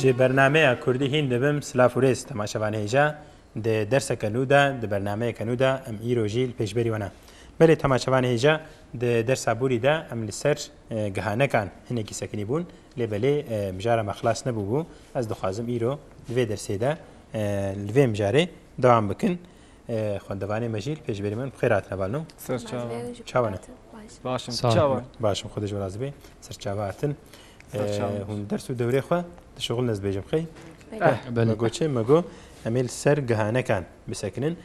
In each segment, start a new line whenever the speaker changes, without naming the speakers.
جي برنامه كردي هين دبم سلافوريس تماشاوان هيجا د درس كنودا د برنامه كنودا ام ايروجيل بيشبري وانا بله تماشاوان هيجا د درس ابوري دا ام لسر جهانه كان هنيكي ساكني بون لبلي مجاره مخلاص نبوبو از دخازم ايرو في درسي دا الفي مجاري دوام بكن خواندوانه مجيل بيشبري من بخيرات نبالنو
سر
چاوانه
باشم
باشم خودش ولازبي سر چاواتن هون درس دوره خو شغل نز بيجم خي مگو چه مگو امیل سر گهانه کن بسکنن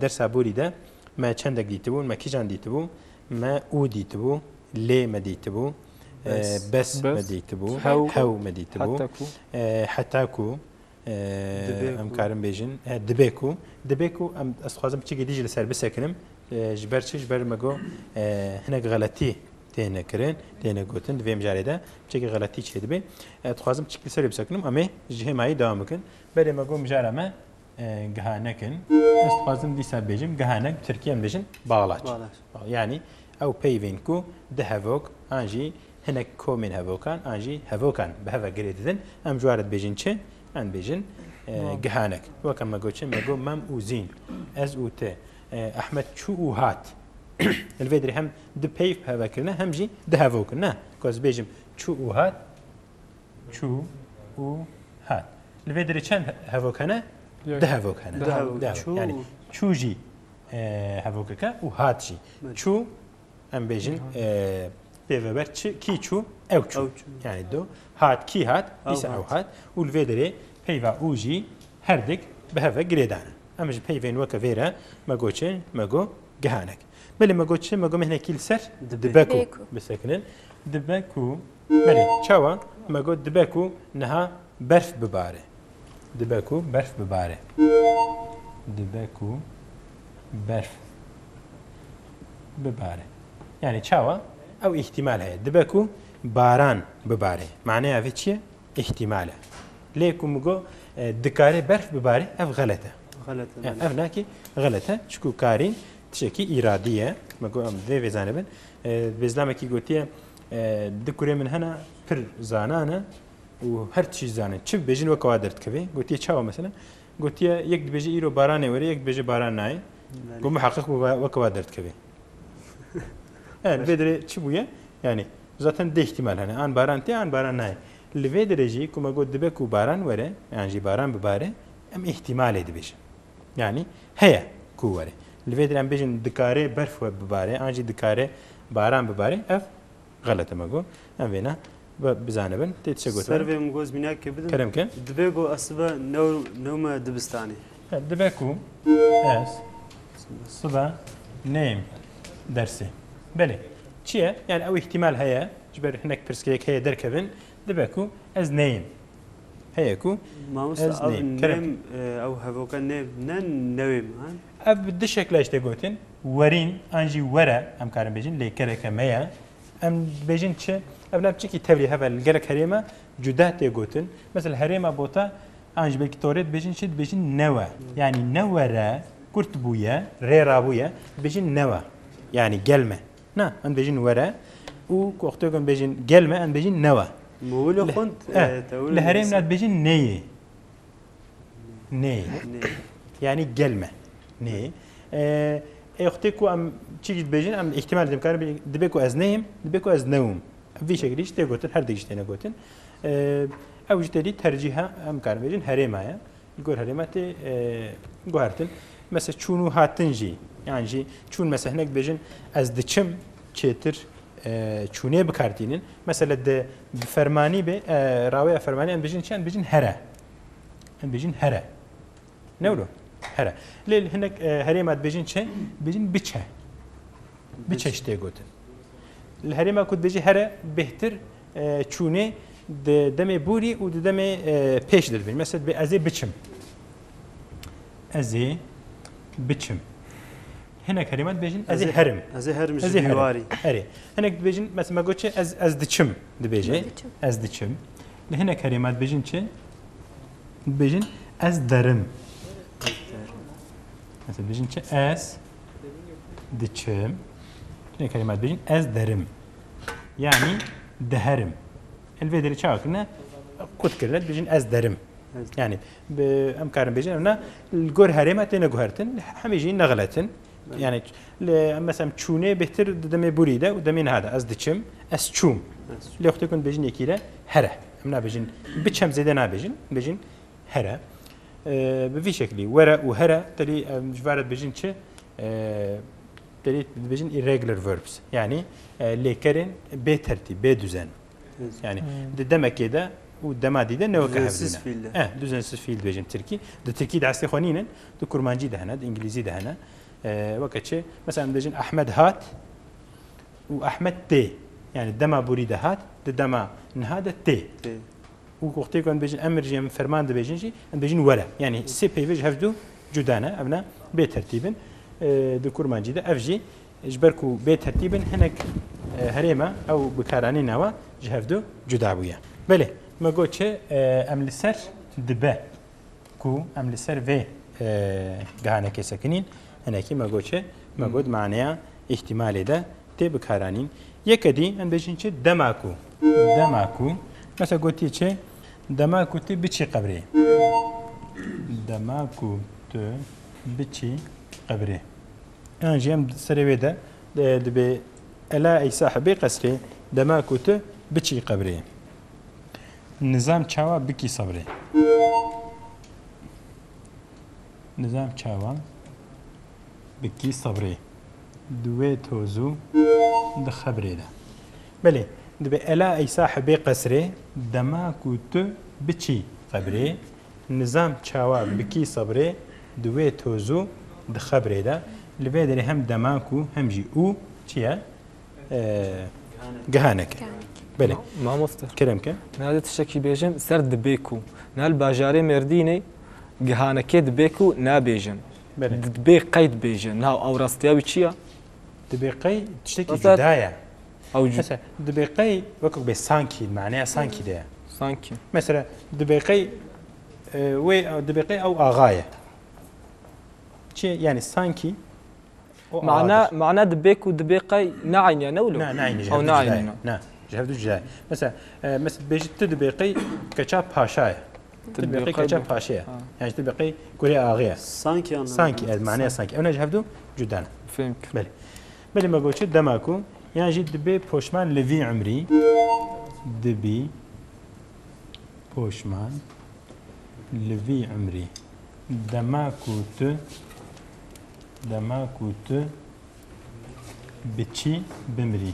درس ابوری ده ما چندک دیتبو ما کیجان دیتبو ما او دیتبو لی ما دیتبو بس ما دیتبو هاو ما دیتبو حتی کو ام کارم بیجن دبیکو ام استخوازم چی گدیج لسر بسکنم جبر مگو هنگ غلطی تهنا كرين تهنا قوتن فيم جاريدا بشكل غلطي شيء دبي تخازم بشكل سريع بسكنم أمي جه معي دوام كن بعد ما قوم جارا ما جهانكن استخازم دي سب بيجم جهانك تركيا بيجن باغلاش يعني أو بيفينكو دهفوك أنجي هنا كومين هفوكان أنجي هفوكان بهفا قريدن أم جوارد بيجن شيء أن بيجن جهانك وكم ما قوتش ما قوم مم وزين أز أوت أحمد شو هات الفيدري هم دبيف هذا كلنا هم جي دهافو كنا كوز بيجم شو وهات شو وهات الفيدري كان هافو كنا دهافو كنا يعني شو جي هافو كا وهات جي شو هم بيجن بيفبر كي شو او شو يعني دو هات كي هات يسا او هات والفيدري بيفا اوجي هردك بهذا جريدانا اما جي بيفين وكفيرا ما قوتش ما قو جهانك بله ما قلتش ما قوم هنا كيل سر دباكو بسكنن دباكو بله شوا ما قلت دباكو نها برف بباره دباكو برف بباره دباكو برف بباره يعني شوا او احتمال هي دباكو باران بباره معناها في شيء احتماله ليكم مقو دكاري برف بباره اف غلطه يعني اف ناكي غلطه شكو كارين تشكي إرادية ما قو أم ذي بزانبن بزلامة كي قلتيه دكوري من هنا بر زانانة وهر شيء زانن شوف بيجين وكوادرت كذي قلتيه شاو مثلا قلتيه يقد بيجي إيرو بارانة وري يقد بيجي باران ناي قوم محقق وكوادرت كذي بدري شبويه يعني ذاتاً ده احتمال هنا آن باران تي آن باران ناي اللي في درجة كم قلت دبكو باران وري يعني جي باران بباره أم احتمال يدبيش يعني هي كوره الفيدري عم بيجن دكاري برف بباره أنجي دكاري باران بباره أف غلطة ما قو أم فينا بزانبن تيتشجوت
سرفي مجوز بناك كبدن
كلام كن
دبيكو أصبا نوم دبستاني
دبيكو أس صبا نيم درسي بله شيء يعني أو احتمال هيا جبر هناك برسكيك هيا دركبن دبيكو أز نيم هيكو
أز نيم أو هفوكا نيم نويم
أب دشك لاش تقولين ورين أنجي ورا أم كارم بيجين ليكره كمية أم بيجين شيء أبنا بتشكي تبلي هذا الجرك هريمة جدات تقولين مثل هريمة بوتا أنجي بالكتوريت بيجين شد بيجين نوا يعني نورا كرت بويا ريرا بويا بيجين نوا يعني جلمة نا أن بيجين ورا وكوختوكم بيجين جلمة أن بيجين نوا
مولو خنت
الهريم نات بيجين ني يعني جلمة نه اختيكو ام تيجي بيجين ام احتمال دمكار دبيكو از نيم دبيكو از نوم في شكليش تيغوتن هر ديجتنا غوتن او جتدي ترجيها ام كار بيجين هريمايا يقول هريماتي غوارتن مثلا شونو هاتنجي يعني جي شون مثلا هناك بيجين از دچم چيتر چونه بكارتينن مثلا د فرماني به راوي فرماني ام بيجين شان بيجين هرا ام بيجين هرا نورو هرا ليل هناك هريمات بيجين شيء بيجين بيتشا اشتي قوتن الهريمة كنت بيجي هرا بهتر چونه دمي بوري و دمي پیش دلبين مثلا بأزي بيتشم أزي بيتشم هناك هريمات بيجين أزي هرم
أزي هرم
هري هناك بيجين مثلا ما قلتش از دچم دبيجي از دچم هناك هريمات بيجين شيء بيجين از درم مثلا بيجين اس دچم هنا كلمات بيجين از درم يعني دهرم الفيدري شاكنا قوت كرنت بيجين أز درم يعني بأمكارن بيجين أنا الجور هرمة تنجهرتن حميجين نغلتن يعني مثلا تشونه بهتر دم بريدة ودمين هذا أز دشم أس تشوم اللي أختي كنت بيجين كده هرة أمنا بيجين بتشم زيدنا بيجين هرة بفي شكلي ورا وهرة تلي مش بارد بيجين شيء تلي بيجين irregular verbs يعني ليكرن بترتيب بدوزن يعني الدم كده والدم دي نوع كهفنا دوزن سفيل بيجين تركي ده تركي ده عسى خونينا ده كرمانجي ده هنا ده إنجليزي ده هنا وقت شيء مثلا بيجين أحمد هات وأحمد تي يعني الدم بريدة هات الدم نهاد تي وقتي كان بيجين أمر جيم فرمان ده بيجين شيء بيجين ورا يعني سي بي بيج هفدو جدانا أبنا بترتيبا دكور ماجدة أفجي إجبركو بترتيبا هناك هريمة أو بكاراني نوا جهفدو جداوية بله ما قلتش أم لسر دبا كو أم لسر في جهانا كسكنين هناك ما قلتش ما قلت معناه احتمال ده تبكارانين يكدي أن بيجين شيء دماكو مثلا قلتي شيء دماكو تبتشي قبري دماكو تبتشي قبري أنا جيم سريوي ده دبي ألا أي صاحبي قصري دماكو تبتشي قبري نظام چاوا بکی صبره نظام چاوا بکی صبره دوی توزو ده خبره ده بله دبي ألا أي صاحبي قصري دماكو بچي قبري نظام چاوا بکی صبره دوی توزو ده خبره ده لبيدري هم دماكو هم جي او چيا جهانك بله
ما مفتر
كلام كم
نادت الشكي بيجن سرد بيكو نال باجاري مرديني جهانك دبيكو نابيجن دبي قيد بيجن ناو او راستيابي چيا
دبي قيد تشتكي جدايا
او
مثلا دبي قيد وكو بسانكي معناها سانكي ده
سانكي
مثلا دبي قيد وي دبي قيد او اغايه شي يعني سانكي
معناه دبيكو دبيقي ناعين يا نولو
ناعين
او ناعين
نعم جهد الجاي مثلا بيجي تدبيقي كشاب باشاي تدبيقي كشاب باشاي يعني تدبيقي كوري اغيا سانكي معناها سانكي انا جهدو جدا
فهمت
بلي ما قلتش دماكو يعني جد دبي بوشمان لفي عمري دبي بوشمان لفي عمري دماكو بتشي بمري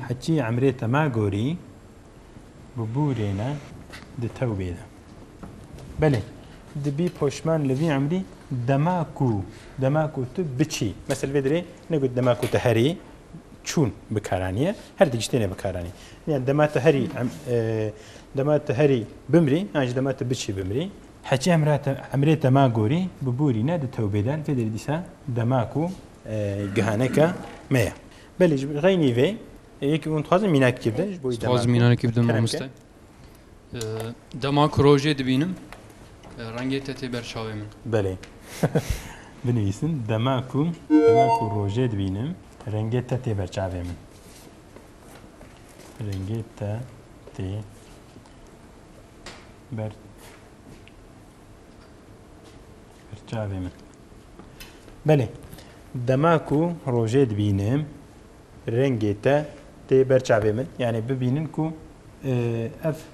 حكي عمريتا ما قوري ببورينا دتوبيدا بله دبي بوشمان لفي عمري دماكو بتشي مثل بدري نقول دماكو تهري شون بكارانية هر ديجتين بكاراني يعني دمات تهري بمري يعني دمات بتشي بمري حكي عمريتا ما قوري ببورينا دتوبيدا في ديسا دماكو جهانك مية بلش غيني في يكون تخازن ميناك كيبدا
تخازن ميناك كيبدا مستعد دماك روجي دبينم رنگي تتبر شاوي من
بله بنويسن دماكو روجي دبينم رنگي تتبر شاوي من رنگي تتبر شاوي من بله دماكو روجي دبينم رنگيتا تي برچاوي من يعني ببيننكو اف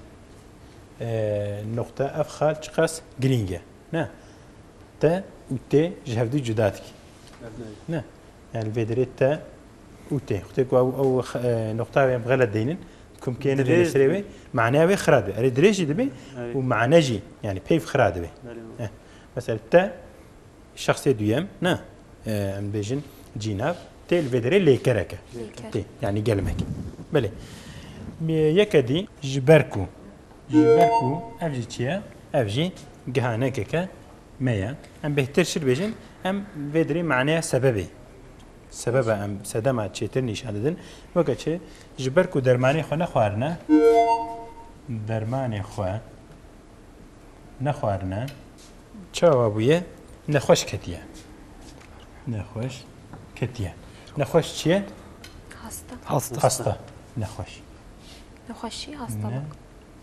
نقطة اف خارج قاس جرينجا نا تا وتي جهدو جداتك نا يعني الفيدريت تا وتي اختكو او نقطة بغلط دينن كم كاين اللي يسريوي معناها خرادة اري دريجي دبي ومعناجي يعني بيف خرادة بي مثلا تا الشخصية دويام نا ام بيجن جيناف تي الفيدري اللي كركه تي يعني قلمك بلي يكدي جبركو افجي تشيا افجي جهانكك ميا ام بهترش بيجن ام فيدري معناها سبب ام سدما تشيتر نشاندن وقت جبركو درماني خو نخوارنا درماني خو نخوارنا چاوابويه نخوش كتيا نخوش چیه؟
هسته
نخوش
نخوشی hastalık.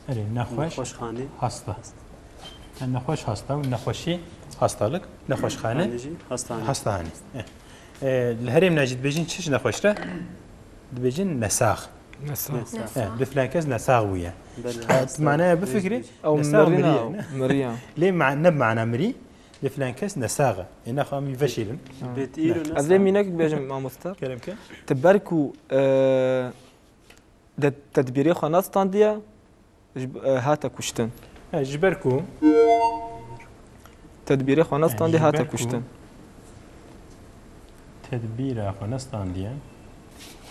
Evet, nexweş
Xoşxane.
hasta. Yani nexweş hasta ve nexweşi hastalık, nexweşxane,
Xaneci, hastane.
hastane. Li herêm necid bêjin çi ji nexweşre? Dibêjin nesax.
نسا
Bi filan kes nesax bûye.
Bel-
Manaya bifikri
او
nesax
مرينا
miriye.
مريا
Lê ne bimana mirî? Li filan kes nesax. Nexwamî veşîrin.
Bet îro ne
از مينك بيجم مع مستر
Kerem ke?
تباركو تدبيري خناس طانديا هاتا كشتن
Ji ber ku
تدبيري خناس طاندي هاتا
جبركو.
كشتن
tedbîra xwe nestandiye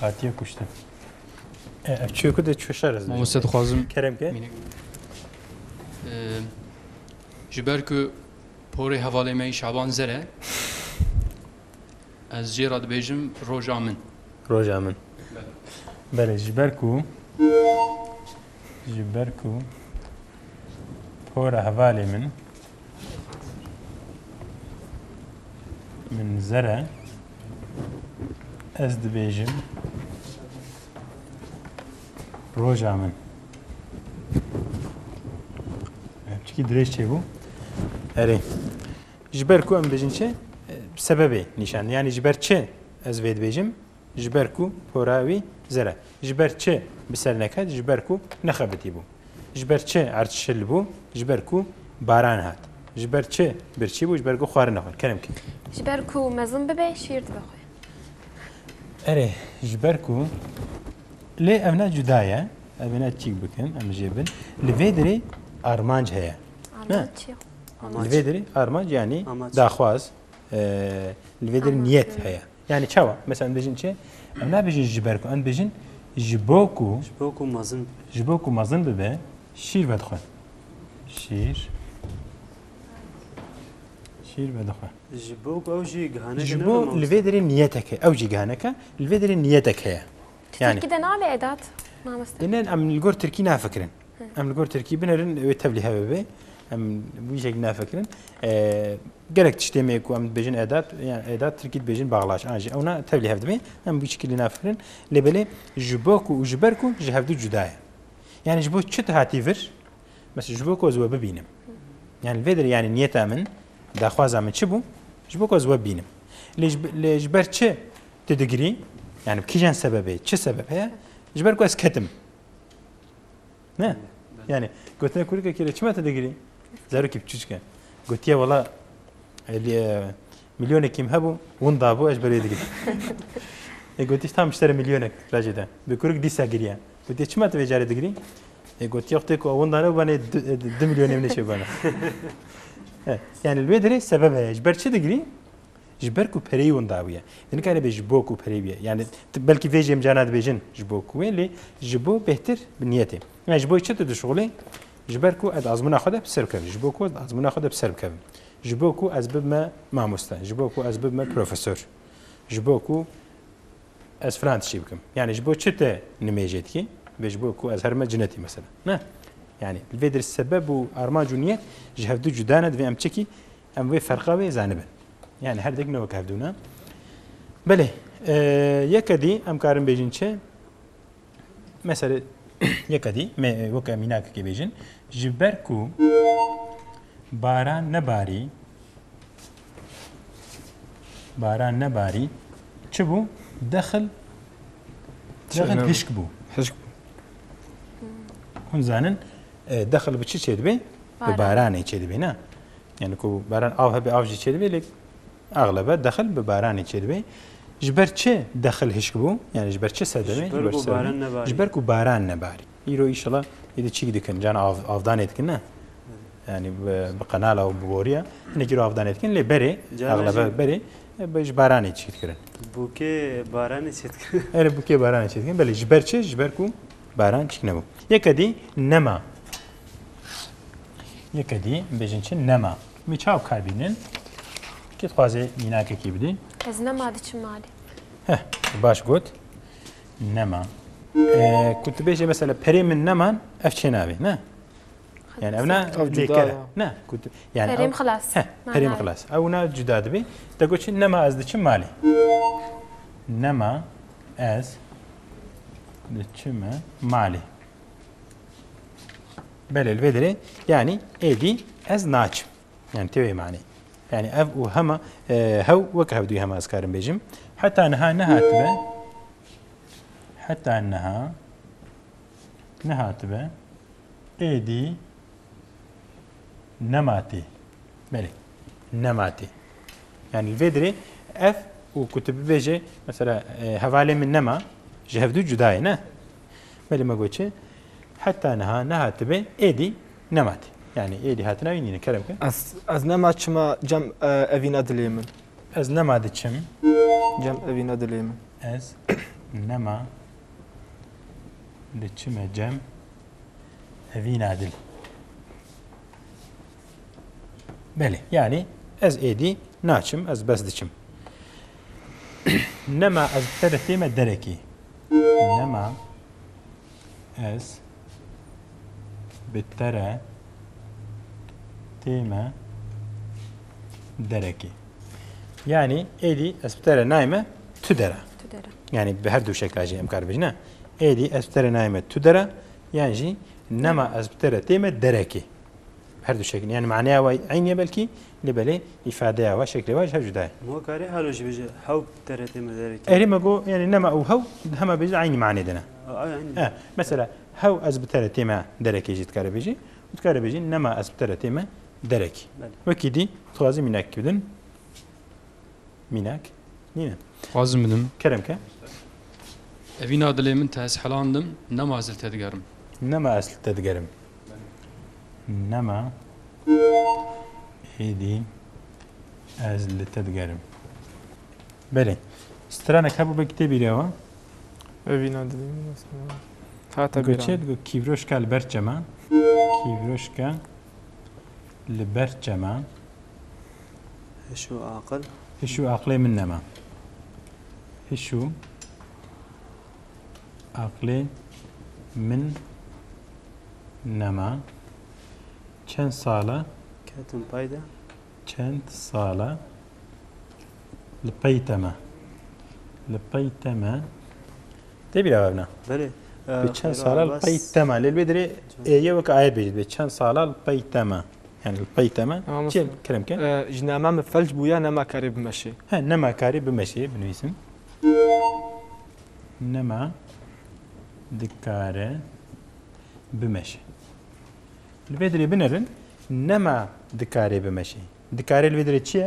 hatiye kuştin. Ev çiyo ku de çöşer ez.
مامۆستا دخوازم
Kerem ke?
مینێک ji ber ku porê hevalê me Şaban zere ez jê ra dibêjim roja min
Roja min. Bele ji ber ku pora hevalê min zere ez dibêjim roja min. Çikî dirêj çêbû? Erê. Ji ber ku em bêjin çi? Sebebê nîşan. Yani ji ber çi ez vê dibêjim? Ji ber ku pora wî zere. Ji ber çi bi ser neket? Ji ber ku nexebitî bû. Ji ber çi ertişil bû? Ji ber ku baran hat. Ji ber çi birçî bû? Ji ber ku xwarin nexwe. Kerem ki.
ji ber ku mezin bibe şîr dibe xwe.
Erê ji ber ku lê ev ne cuda ye. Ev ne çîk bikin em jê bin. Li vê dirê armanc heye.
Anlat çi.
Li vê dirê armanc yani
Amaç.
daxwaz. Li vê dirê niyet heye. Yani çawa. Mesela em bêjin çi? Em nabêjin ji ber ku. Em bêjin ji bo ku
Ji bo ku mezin
ji bo ku mezin bibe şîr vedixwe. Şîr vedixwe.
ji bo ku ew jî gihaneke
Ji
ne
bo
mamoste.
li vê dirê niyetek heye. Ew jî gihaneke li vê dirê niyetek heye. Yani
Türkiye'de nabe edat? Namazda.
Denen em li gor Tirkî nafikirin. Em li gor Tirkî binerin wê tevlî heve be. Em bu şekil nafikirin. Gerek tiştemeye ku em bêjin edat, yani edat Tirkî bêjin bağlaş. Anjî ona tevlî hev dibe. Em bu şekilde nafikirin. Lebele ji bo ku û ji ber ku ji hevdû cuda ye. Yani ji bo çi hatî vir? Mesela ji bo ku ez we bibînim. Yani vê dirê yani niyeta min, daxwaza min çi bû? Ji bo ku ez we bînim. Lê ji ber çi tu digirî? Yani kîjan sebebê, çi sebeb heye? Ji ber ku ez ketim. Ne? Yani gotine kurika kire çime te digirî? Zarokî biçûçke. Gotiye wala milyonekîm hebû, hûn dabû ez berê digirî. Gotî tam iştere milyonek racê de. Bi kurik dîsa giriye. Gotiye çime te vê carê digirî? Gotiye xtê ku hûn dane bane 2 milyonê neçe bana. Yani li vê dirê sebeb heye. Ji ber çi digirî? Ji ber ku pereyî hûn dabûye. Nikare bê ji bo ku pereyî biye. Yani belkî vê jêm cana dibêjin ji bo ku wê lê ji bo bêhtir bi niyetê. Yani ji bo çi tu dişuxulê? Ji ber ku ez azmûna xwe de bi ser bikevim. Ji bo ku ez azmûna xwe de bi ser bikevim. Ji bo ku ez bibime mamoste. Ji bo ku ez bibime profesör. Ji bo ku ez filan tişî bikim. Yani ji bo çi te nimêjê dikî? Ve ji bo ku ez herme cinetî mesela. Ne? Yani li vê dirê sebeb û armanc û niyet ji hevdû cuda ne divê em çekî em vê ferqa wê zanibin. Yani her dek ne vek hevdûna. Belê yekedî em karin bêjin çi? Mesela yekedî me wek em mînakekê bêjin ji ber ku baran nebarî çi bû? Dexil hişk bû.
حشك
Hûn zanin dexil bi çi çê dibe? Bi baranê çê dibe ne? Yani ku baran av hebe av jî çê dibe lê aglebe dexil bi baranê çê dibe. Ji ber çi dexil hişk bû? Yani ji ber çi sedeme?
Ji ber ku baran nebarî.
Ji ber ku baran nebarî. İro inşallah yedi çi dikin can avdanê dikin ne? Yani bi qenala û bi boriya hinekî ro avdanê dikin lê berê aglebe berê ji baranê çî dikirin.
Bûkê baranê çêdikirin.
Erê bûkê baranê çî dikin. Belê ji ber çi? Ji ber ku baran çîk nebû. Yekedî nema. Yekedî bêjin çi nema. Mi çav karbînin ki dixwaze mînakekî bidî.
Ez nema diçim malê.
Baş got. Nema. Ku tu bêjî mesela perê min neman ev çê navê ne? Yani ev ne lêkere. Ne? Yani
Perêm xilas.
perêm xilas. Ew ne cuda dibe. Te got çi nema ez diçim malê. Nema ez diçime malê. بله الفيدري يعني ايدي از ناچم يعني توي معني يعني اف وهما هو وك هودي هما اسكارن بيجم حتى انها نهاتبه حتى انها نهاتبه ايدي نماتي بله نماتي يعني الفيدري اف وكتب بيجي مثلا هفالي من نما جهفدو جداي نه بله ما قلتش حتى انها نهاتبه ايدي نماتي يعني ايدي هاتنا وينين كلامك
از نمات ما جم افين ادليمن
از نما دچم
جم افين ادليمن
از نما دچم جم افين عدل بله يعني از ايدي ناچم از بس دچم نما از ترتيمه دركي نما از بالترى تيمة دركي يعني ايدي اسبترى نايمة تدرى يعني بهردو شكل اجي امكار بجنا ايدي اسبترى نايمة تدرى يعني نما اسبترى تيمة دركي بهردو شكل يعني معناها عيني بلكي لبلي افادة وشكل وجه جداي
مو كاري حالوش بيجي حب ترى تيمة دركي
اري ما جو يعني نما او هو هما بيجي عيني معني دنا
يعني
مثلا هو اسبترى تيمة دركي جيت كار بيجي وتكار بيجي نما اسبترى تيمة دركي وكيدي توازي مناك كدن مناك نينا
خوازم بدم
كرمك
evin adilê min te ez helandim nema ez li te digerim
نما أصل تدقرم نما هيدي أصل تدقرم بلي سترانك هبو بكتبي لوا
افين ادليمن هاتا
قلت
بيران
كيفروشكا البرجما كيفروشكا البرجما
شو عاقل
هشو عقلي من نما هشو عقلي من نما چند ساله
كاتم بايدة
چند ساله لبيتما تبي لعبنا
بله
بچند ساله لبيتما للبدري يوك آيات بيجد بچند ساله لبيتما يعني البيتما شيء كلام كان
جناما مفلج بويا نما كاري بمشي
ها نما كاري بمشي بنويسم نما دكاره بمشي البدري بنرن نما دكاره بمشي دكاره البدري تشي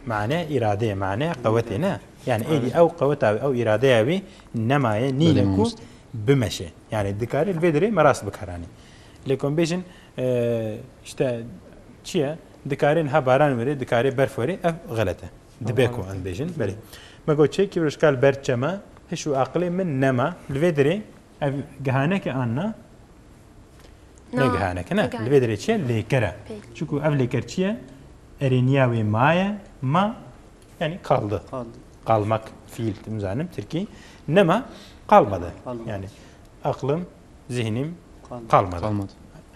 معناه إرادة معناه قوتنا يعني إيدي أو قوتها أو إرادة أبي نما نيلكو بمشي يعني دكاره البدري مراس بكراني لكن بيجن إشتا چیه دکارین ها باران وری دکاری برف وری اف غلطه دبیکو عن بیجن بله ما قلت شيء كيف رشكال برچما هشو عقلي من نما الفيدري جهانك أنا نه جهانك نه الفيدري شيء ليكرا شوكو اف ليكر شيء ارينياوي مايا ما يعني قالمك فيل تمزانم تركي نما قالمده يعني أقلم ذهنم قالمده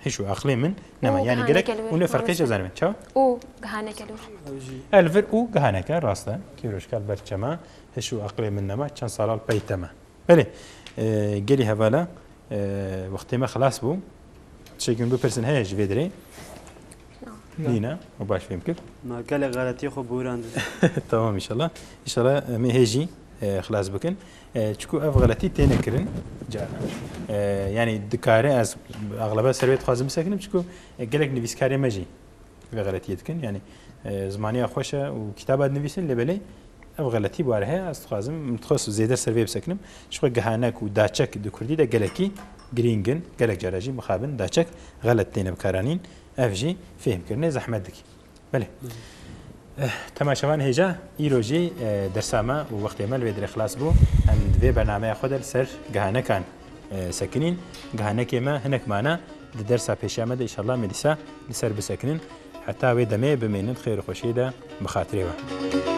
هشو عقلي من نما يعني قالك ولا فرقش زانم شو
او جهانك له
الفر او جهانك راستا كيروش قال برچما هشو عقلي من نما كان صلال بيتما بله قالي هوالا وقت ما خلاص بو شيكن دو بيرسون هيج فيدري نينا وباش فهمك
ما قال غلطي خو بوران
تمام ان شاء الله ما هيجي خلاص بكن تشكو اف غلطي تنكرن يعني دكاري از اغلبها سرويت خازم ساكن تشكو قالك نفيس كاري ماجي في غلطي يتكن يعني زمانيه خوشه وكتابات نفيسن لبلي اف غلطي بوارها از خازم متخصص زياده سروي بسكنم شكو جهانك وداچك دكردي دا قالكي جرينجن قالك جراجي مخابن داچك غلط تين بكارانين اف جي فهم كرني زحمتك بله تماشاوان هجا ایروجی درسامه و وقتی مال ویدر خلاص بو هم دوی برنامه خود سر گهانه کان سکنین گهانه که ما هنک معنا درس پیش آمده ان شاء الله مدرسه لسر بسکنین حتی وی دمه بمینند خیر خوشی ده بخاطره و